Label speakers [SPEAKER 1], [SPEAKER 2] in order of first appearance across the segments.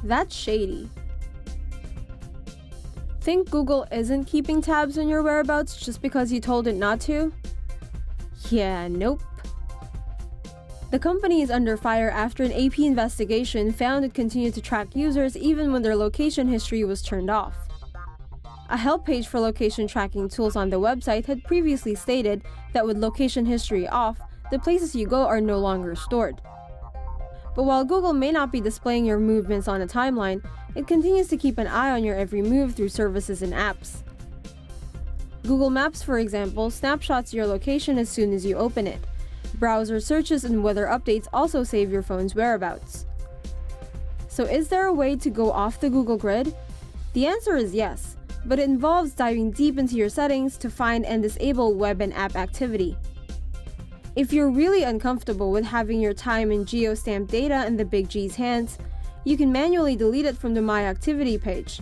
[SPEAKER 1] That's shady. Think Google isn't keeping tabs on your whereabouts just because you told it not to? Yeah, nope. The company is under fire after an AP investigation found it continued to track users even when their location history was turned off. A help page for location tracking tools on the website had previously stated that with location history off, the places you go are no longer stored. But while Google may not be displaying your movements on a timeline, it continues to keep an eye on your every move through services and apps. Google Maps, for example, snapshots your location as soon as you open it. Browser searches and weather updates also save your phone's whereabouts. So is there a way to go off the Google grid? The answer is yes, but it involves diving deep into your settings to find and disable web and app activity. If you're really uncomfortable with having your time and geo-stamped data in the big G's hands, you can manually delete it from the My Activity page.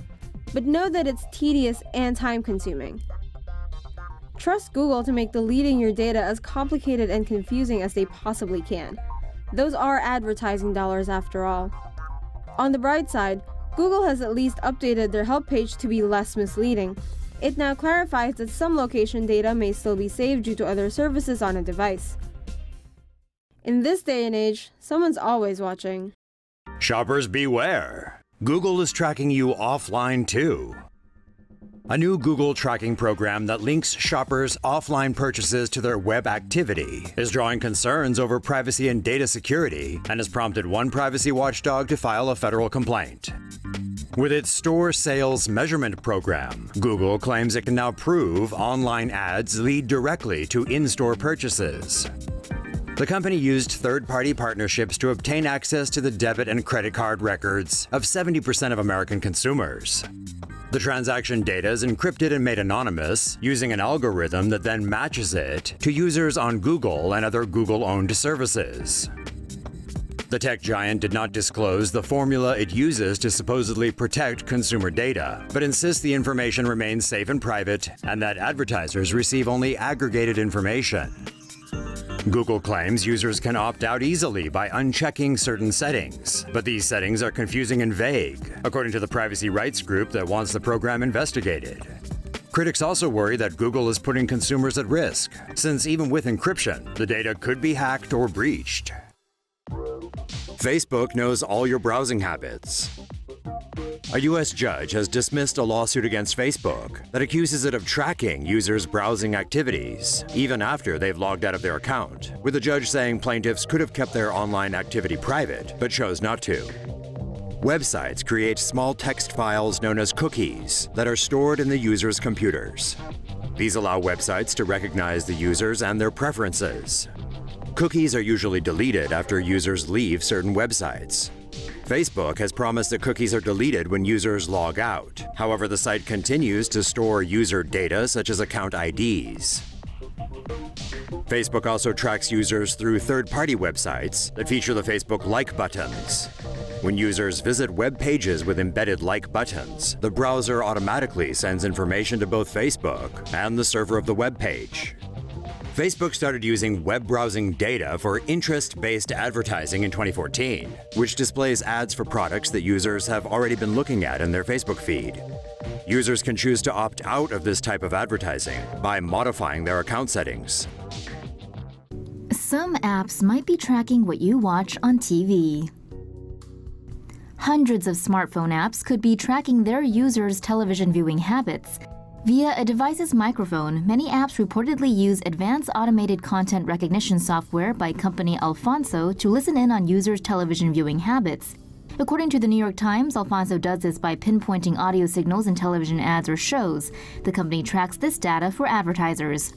[SPEAKER 1] But know that it's tedious and time-consuming. Trust Google to make deleting your data as complicated and confusing as they possibly can. Those are advertising dollars after all. On the bright side, Google has at least updated their help page to be less misleading. It now clarifies that some location data may still be saved due to other services on a device. In this day and age, someone's always watching.
[SPEAKER 2] Shoppers beware! Google is tracking you offline too. A new Google tracking program that links shoppers' offline purchases to their web activity is drawing concerns over privacy and data security and has prompted one privacy watchdog to file a federal complaint. With its store sales measurement program, Google claims it can now prove online ads lead directly to in-store purchases. The company used third-party partnerships to obtain access to the debit and credit card records of 70% of American consumers. The transaction data is encrypted and made anonymous using an algorithm that then matches it to users on Google and other Google-owned services. The tech giant did not disclose the formula it uses to supposedly protect consumer data, but insists the information remains safe and private and that advertisers receive only aggregated information. Google claims users can opt out easily by unchecking certain settings, but these settings are confusing and vague, according to the privacy rights group that wants the program investigated. Critics also worry that Google is putting consumers at risk, since even with encryption, the data could be hacked or breached. Facebook knows all your browsing habits. A U.S. judge has dismissed a lawsuit against Facebook that accuses it of tracking users' browsing activities, even after they've logged out of their account, with the judge saying plaintiffs could have kept their online activity private, but chose not to. Websites create small text files known as cookies that are stored in the user's computers. These allow websites to recognize the users and their preferences. Cookies are usually deleted after users leave certain websites. Facebook has promised that cookies are deleted when users log out. However, the site continues to store user data such as account IDs. Facebook also tracks users through third-party websites that feature the Facebook like buttons. When users visit web pages with embedded like buttons, the browser automatically sends information to both Facebook and the server of the web page. Facebook started using web browsing data for interest-based advertising in 2014, which displays ads for products that users have already been looking at in their Facebook feed. Users can choose to opt out of this type of advertising by modifying their account settings.
[SPEAKER 3] Some apps might be tracking what you watch on TV. Hundreds of smartphone apps could be tracking their users' television viewing habits. Via a device's microphone, many apps reportedly use advanced automated content recognition software by company Alfonso to listen in on users' television viewing habits. According to the New York Times, Alfonso does this by pinpointing audio signals in television ads or shows. The company tracks this data for advertisers.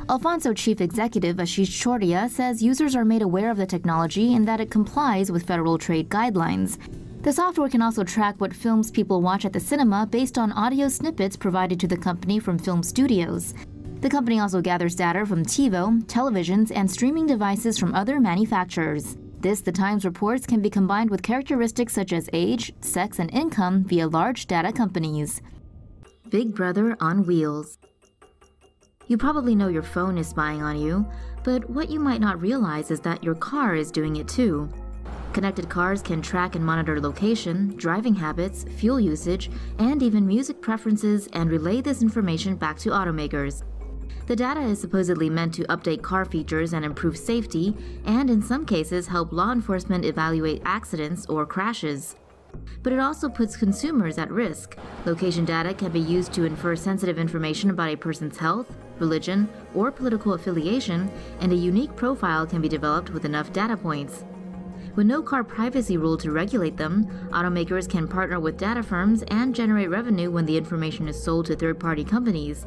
[SPEAKER 3] Alfonso chief executive Ashish Choudhary says users are made aware of the technology and that it complies with federal trade guidelines. The software can also track what films people watch at the cinema based on audio snippets provided to the company from film studios. The company also gathers data from TiVo, televisions, and streaming devices from other manufacturers. This, the Times reports, can be combined with characteristics such as age, sex, and income via large data companies. Big Brother on wheels. You probably know your phone is spying on you, but what you might not realize is that your car is doing it too. Connected cars can track and monitor location, driving habits, fuel usage, and even music preferences and relay this information back to automakers. The data is supposedly meant to update car features and improve safety, and in some cases help law enforcement evaluate accidents or crashes. But it also puts consumers at risk. Location data can be used to infer sensitive information about a person's health, religion, or political affiliation, and a unique profile can be developed with enough data points. With no car privacy rule to regulate them, automakers can partner with data firms and generate revenue when the information is sold to third-party companies.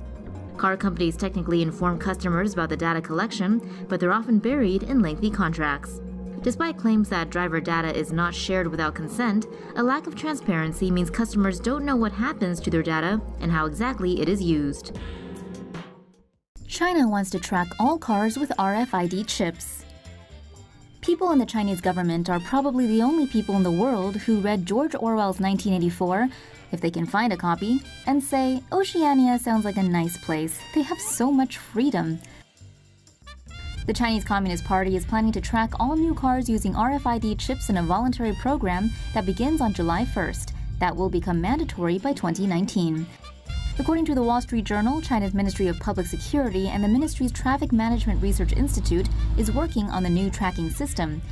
[SPEAKER 3] Car companies technically inform customers about the data collection, but they're often buried in lengthy contracts. Despite claims that driver data is not shared without consent, a lack of transparency means customers don't know what happens to their data and how exactly it is used.
[SPEAKER 4] China wants to track all cars with RFID chips. People in the Chinese government are probably the only people in the world who read George Orwell's 1984, if they can find a copy, and say, Oceania sounds like a nice place. They have so much freedom. The Chinese Communist Party is planning to track all new cars using RFID chips in a voluntary program that begins on July 1st. That will become mandatory by 2019. According to the Wall Street Journal, China's Ministry of Public Security and the ministry's Traffic Management Research Institute is working on the new tracking system.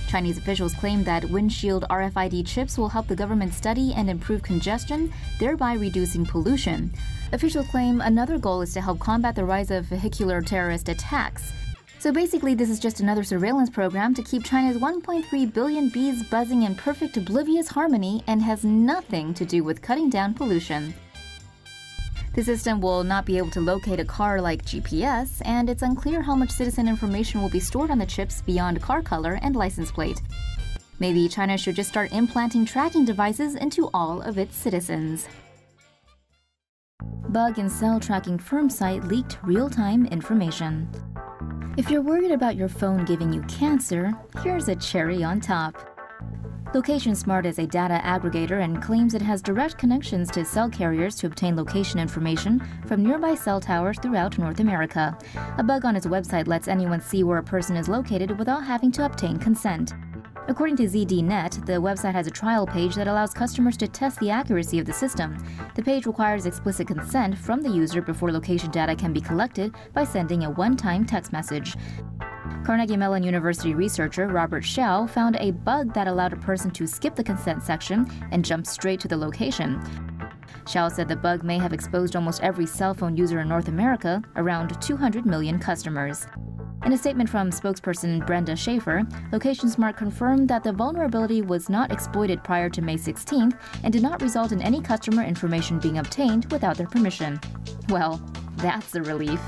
[SPEAKER 4] Chinese officials claim that windshield RFID chips will help the government study and improve congestion, thereby reducing pollution. Officials claim another goal is to help combat the rise of vehicular terrorist attacks. So basically, this is just another surveillance program to keep China's 1.3 billion bees buzzing in perfect oblivious harmony and has nothing to do with cutting down pollution. The system will not be able to locate a car like GPS, and it's unclear how much citizen information will be stored on the chips beyond car color and license plate. Maybe China should just start implanting tracking devices into all of its citizens. Bug and cell tracking firm site leaked real-time information. If you're worried about your phone giving you cancer, here's a cherry on top. Location Smart is a data aggregator and claims it has direct connections to cell carriers to obtain location information from nearby cell towers throughout North America. A bug on its website lets anyone see where a person is located without having to obtain consent. According to ZDNet, the website has a trial page that allows customers to test the accuracy of the system. The page requires explicit consent from the user before location data can be collected by sending a one-time text message. Carnegie Mellon University researcher Robert Xiao found a bug that allowed a person to skip the consent section and jump straight to the location. Xiao said the bug may have exposed almost every cell phone user in North America, around 200 million customers. In a statement from spokesperson Brenda Schaefer, Location Smart confirmed that the vulnerability was not exploited prior to May 16th and did not result in any customer information being obtained without their permission. Well, that's a relief.